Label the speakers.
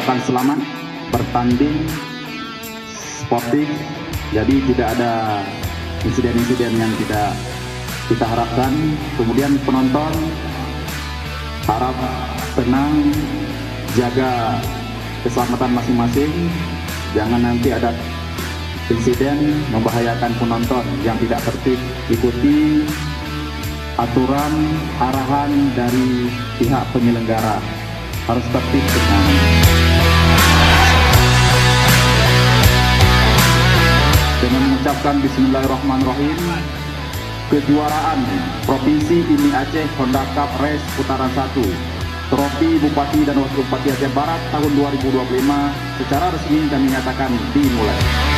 Speaker 1: mengucapkan selamat bertanding sportif, jadi tidak ada insiden-insiden yang tidak kita harapkan. Kemudian penonton harap tenang, jaga keselamatan masing-masing, jangan nanti ada insiden membahayakan penonton yang tidak tertib. Ikuti aturan arahan dari pihak penyelenggara, harus tertib dengan mengucapkan Bismillahirrahmanirrahim. Kejuaraan Provinsi IMI Aceh Honda Cup Race Putaran 1 Trofi Bupati dan Wakil Bupati Aceh Barat tahun 2025 secara resmi kami nyatakan dimulai.